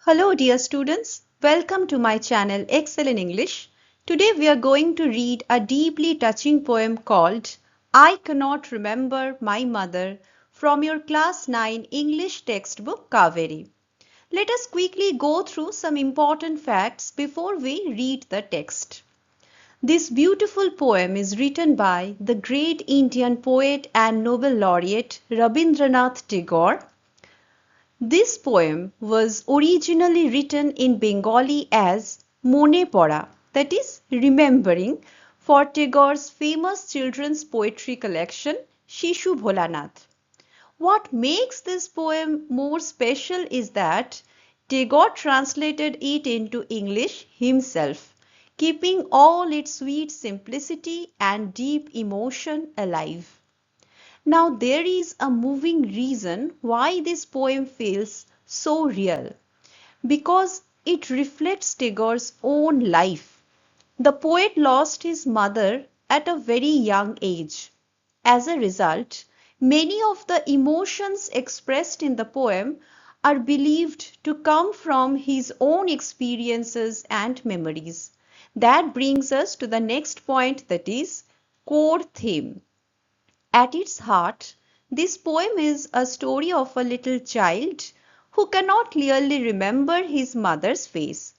Hello dear students, welcome to my channel Excel in English. Today we are going to read a deeply touching poem called I Cannot Remember My Mother from your Class 9 English textbook Kaveri. Let us quickly go through some important facts before we read the text. This beautiful poem is written by the great Indian poet and Nobel laureate Rabindranath Tagore. This poem was originally written in Bengali as Mone Pora, that is, remembering, for Tagore's famous children's poetry collection Shishu Bholanath. What makes this poem more special is that Tagore translated it into English himself, keeping all its sweet simplicity and deep emotion alive. Now there is a moving reason why this poem feels so real, because it reflects Tagore's own life. The poet lost his mother at a very young age. As a result, many of the emotions expressed in the poem are believed to come from his own experiences and memories. That brings us to the next point, that is core theme. At its heart, this poem is a story of a little child who cannot clearly remember his mother's face.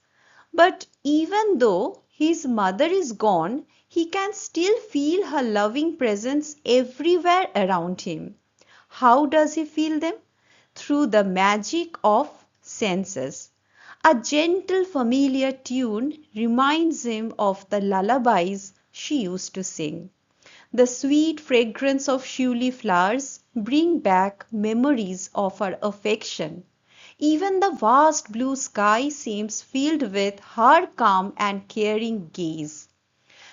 But even though his mother is gone, he can still feel her loving presence everywhere around him. How does he feel them? Through the magic of senses. A gentle familiar tune reminds him of the lullabies she used to sing. The sweet fragrance of shiuli flowers bring back memories of her affection. Even the vast blue sky seems filled with her calm and caring gaze.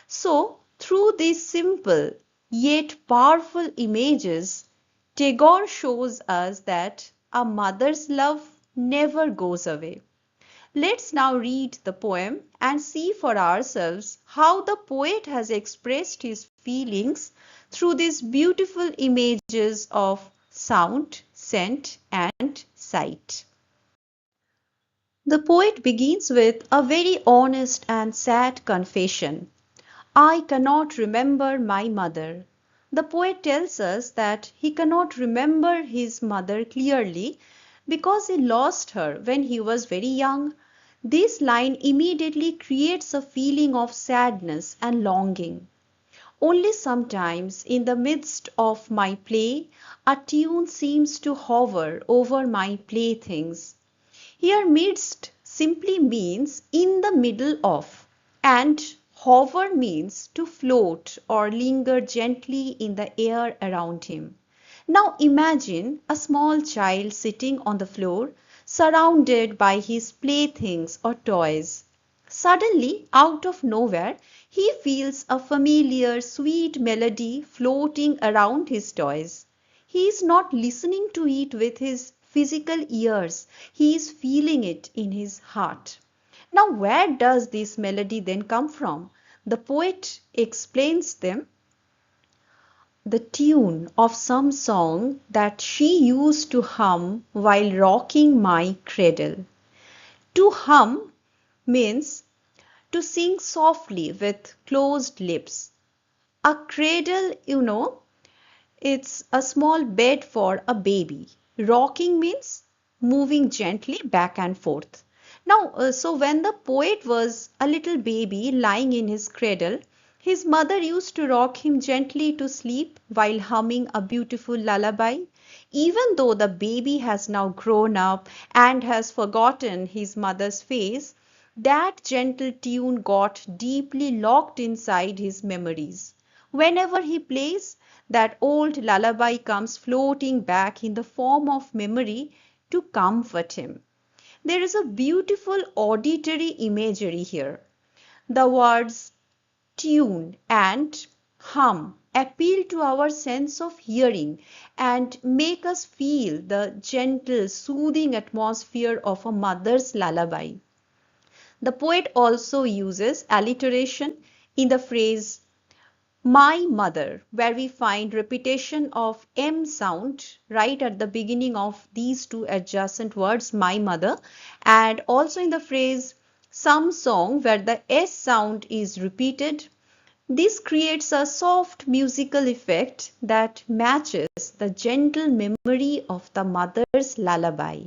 So, through these simple yet powerful images, Tagore shows us that a mother's love never goes away. Let's now read the poem and see for ourselves how the poet has expressed his feelings through these beautiful images of sound, scent, and sight. The poet begins with a very honest and sad confession. I cannot remember my mother. The poet tells us that he cannot remember his mother clearly because he lost her when he was very young. This line immediately creates a feeling of sadness and longing. Only sometimes in the midst of my play, a tune seems to hover over my playthings. Here midst simply means in the middle of, and hover means to float or linger gently in the air around him. Now imagine a small child sitting on the floor surrounded by his playthings or toys. Suddenly, out of nowhere, he feels a familiar sweet melody floating around his toys. He is not listening to it with his physical ears, he is feeling it in his heart. Now, where does this melody then come from? The poet explains them the tune of some song that she used to hum while rocking my cradle. To hum means to sing softly with closed lips. A cradle, it's a small bed for a baby. Rocking means moving gently back and forth. Now, so when the poet was a little baby lying in his cradle, his mother used to rock him gently to sleep while humming a beautiful lullaby. Even though the baby has now grown up and has forgotten his mother's face, that gentle tune got deeply locked inside his memories. Whenever he plays, that old lullaby comes floating back in the form of memory to comfort him. There is a beautiful auditory imagery here. The words tune and hum appeal to our sense of hearing and make us feel the gentle, soothing atmosphere of a mother's lullaby. The poet also uses alliteration in the phrase My mother, where we find repetition of M sound right at the beginning of these two adjacent words, my mother, and also in the phrase some song where the S sound is repeated. This creates a soft musical effect that matches the gentle memory of the mother's lullaby.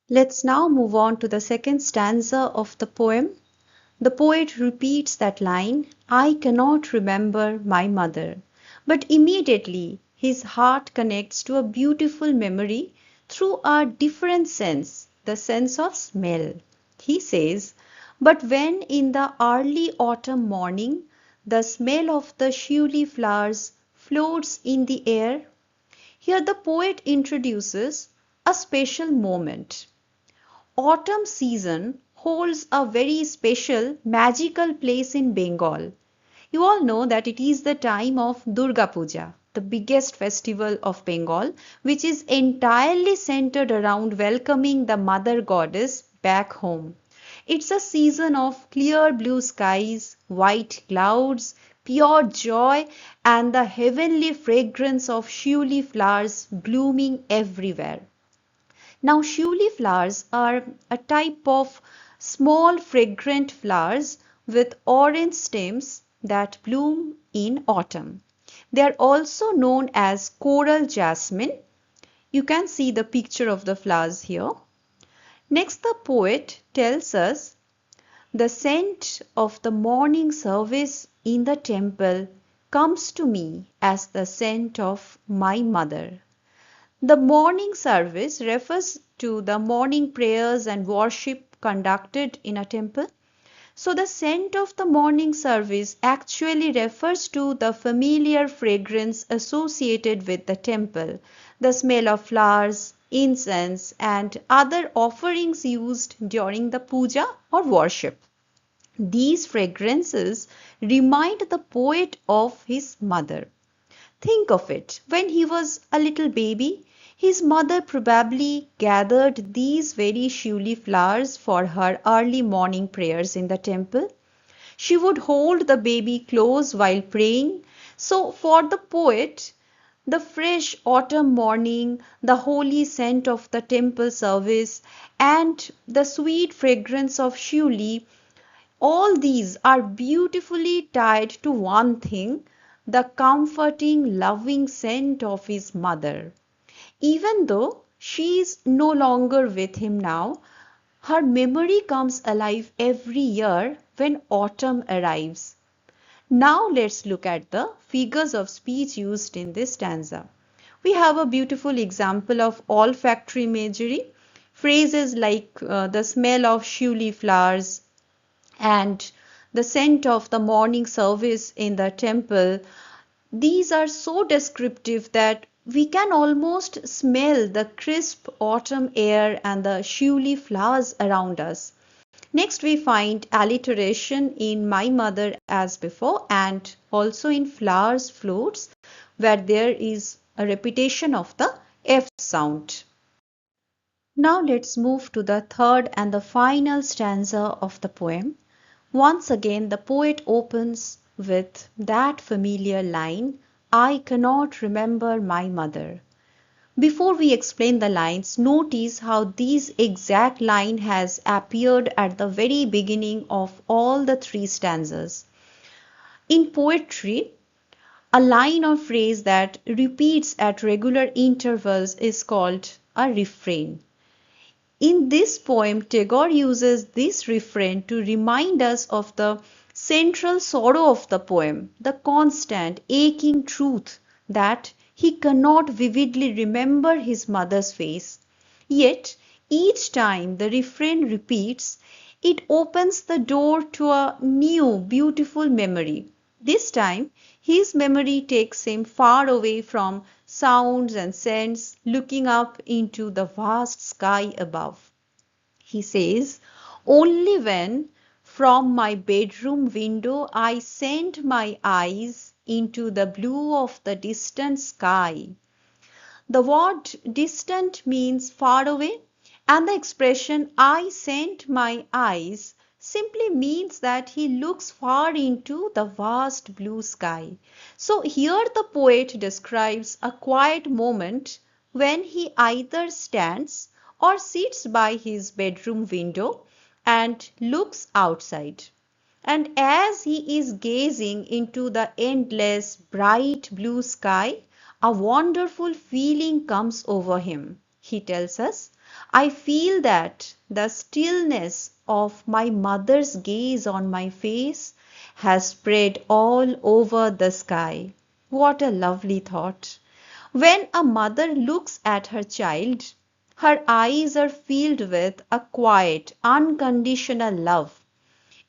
Let's now move on to the second stanza of the poem. The poet repeats that line, I cannot remember my mother, but immediately his heart connects to a beautiful memory through a different sense, the sense of smell. He says, but when in the early autumn morning the smell of the shiuli flowers floats in the air, here the poet introduces a special moment. Autumn season holds a very special magical place in Bengal. You all know that it is the time of Durga Puja, the biggest festival of Bengal, which is entirely centered around welcoming the mother goddess back home. It's a season of clear blue skies, white clouds, pure joy, and the heavenly fragrance of shiuli flowers blooming everywhere. Now, shiuli flowers are a type of small fragrant flowers with orange stems that bloom in autumn. They are also known as coral jasmine. You can see the picture of the flowers here. Next, the poet tells us the scent of the morning service in the temple comes to me as the scent of my mother. The morning service refers to the morning prayers and worship conducted in a temple. So the scent of the morning service actually refers to the familiar fragrance associated with the temple, the smell of flowers, incense, and other offerings used during the puja or worship. These fragrances remind the poet of his mother. Think of it. When he was a little baby, his mother probably gathered these very shiuli flowers for her early morning prayers in the temple. She would hold the baby close while praying. So, for the poet, the fresh autumn morning, the holy scent of the temple service, and the sweet fragrance of shiuli, all these are beautifully tied to one thing, the comforting, loving scent of his mother. Even though she is no longer with him now, her memory comes alive every year when autumn arrives. Now let's look at the figures of speech used in this stanza. We have a beautiful example of olfactory imagery. Phrases like the smell of shiuli flowers and the scent of the morning service in the temple, these are so descriptive that we can almost smell the crisp autumn air and the shiuli flowers around us. Next, we find alliteration in my mother as before and also in flowers floats where there is a repetition of the F sound. Now let's move to the third and the final stanza of the poem. Once again, the poet opens with that familiar line, I cannot remember my mother. Before we explain the lines, notice how this exact line has appeared at the very beginning of all the three stanzas. In poetry, a line or phrase that repeats at regular intervals is called a refrain. In this poem, Tagore uses this refrain to remind us of the central sorrow of the poem, the constant, aching truth that he cannot vividly remember his mother's face. Yet, each time the refrain repeats, it opens the door to a new, beautiful memory. This time, his memory takes him far away from sounds and scents, looking up into the vast sky above. He says, only when from my bedroom window I sent my eyes into the blue of the distant sky. The word distant means far away, and the expression I sent my eyes simply means that he looks far into the vast blue sky. So here the poet describes a quiet moment when he either stands or sits by his bedroom window and looks outside. And as he is gazing into the endless bright blue sky, a wonderful feeling comes over him. He tells us, I feel that the stillness of my mother's gaze on my face has spread all over the sky. What a lovely thought! When a mother looks at her child, her eyes are filled with a quiet, unconditional love.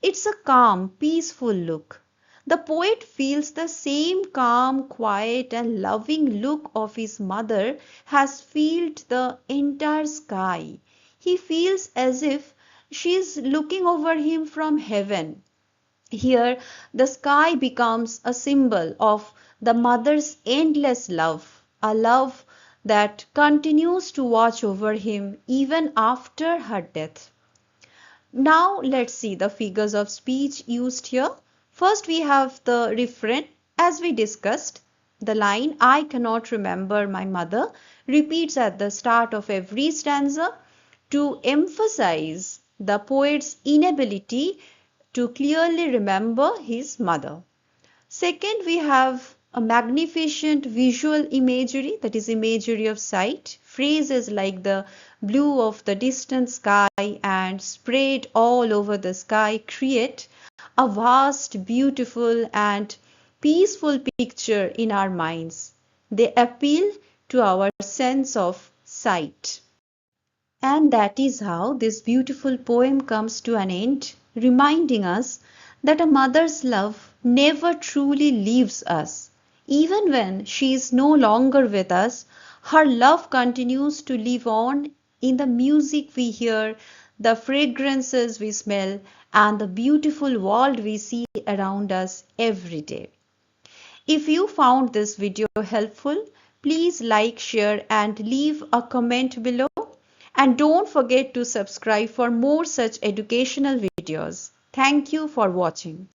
It's a calm, peaceful look. The poet feels the same calm, quiet, and loving look of his mother has filled the entire sky. He feels as if she is looking over him from heaven. Here, the sky becomes a symbol of the mother's endless love, a love that continues to watch over him even after her death. Now let's see the figures of speech used here. First we have the refrain. As we discussed, the line I cannot remember my mother repeats at the start of every stanza to emphasize the poet's inability to clearly remember his mother. Second, we have a magnificent visual imagery, that is imagery of sight. Phrases like the blue of the distant sky and spread all over the sky create a vast, beautiful and peaceful picture in our minds. They appeal to our sense of sight. And that is how this beautiful poem comes to an end, reminding us that a mother's love never truly leaves us. Even when she is no longer with us, her love continues to live on in the music we hear, the fragrances we smell, and the beautiful world we see around us every day. If you found this video helpful, please like, share, and leave a comment below. And don't forget to subscribe for more such educational videos. Thank you for watching.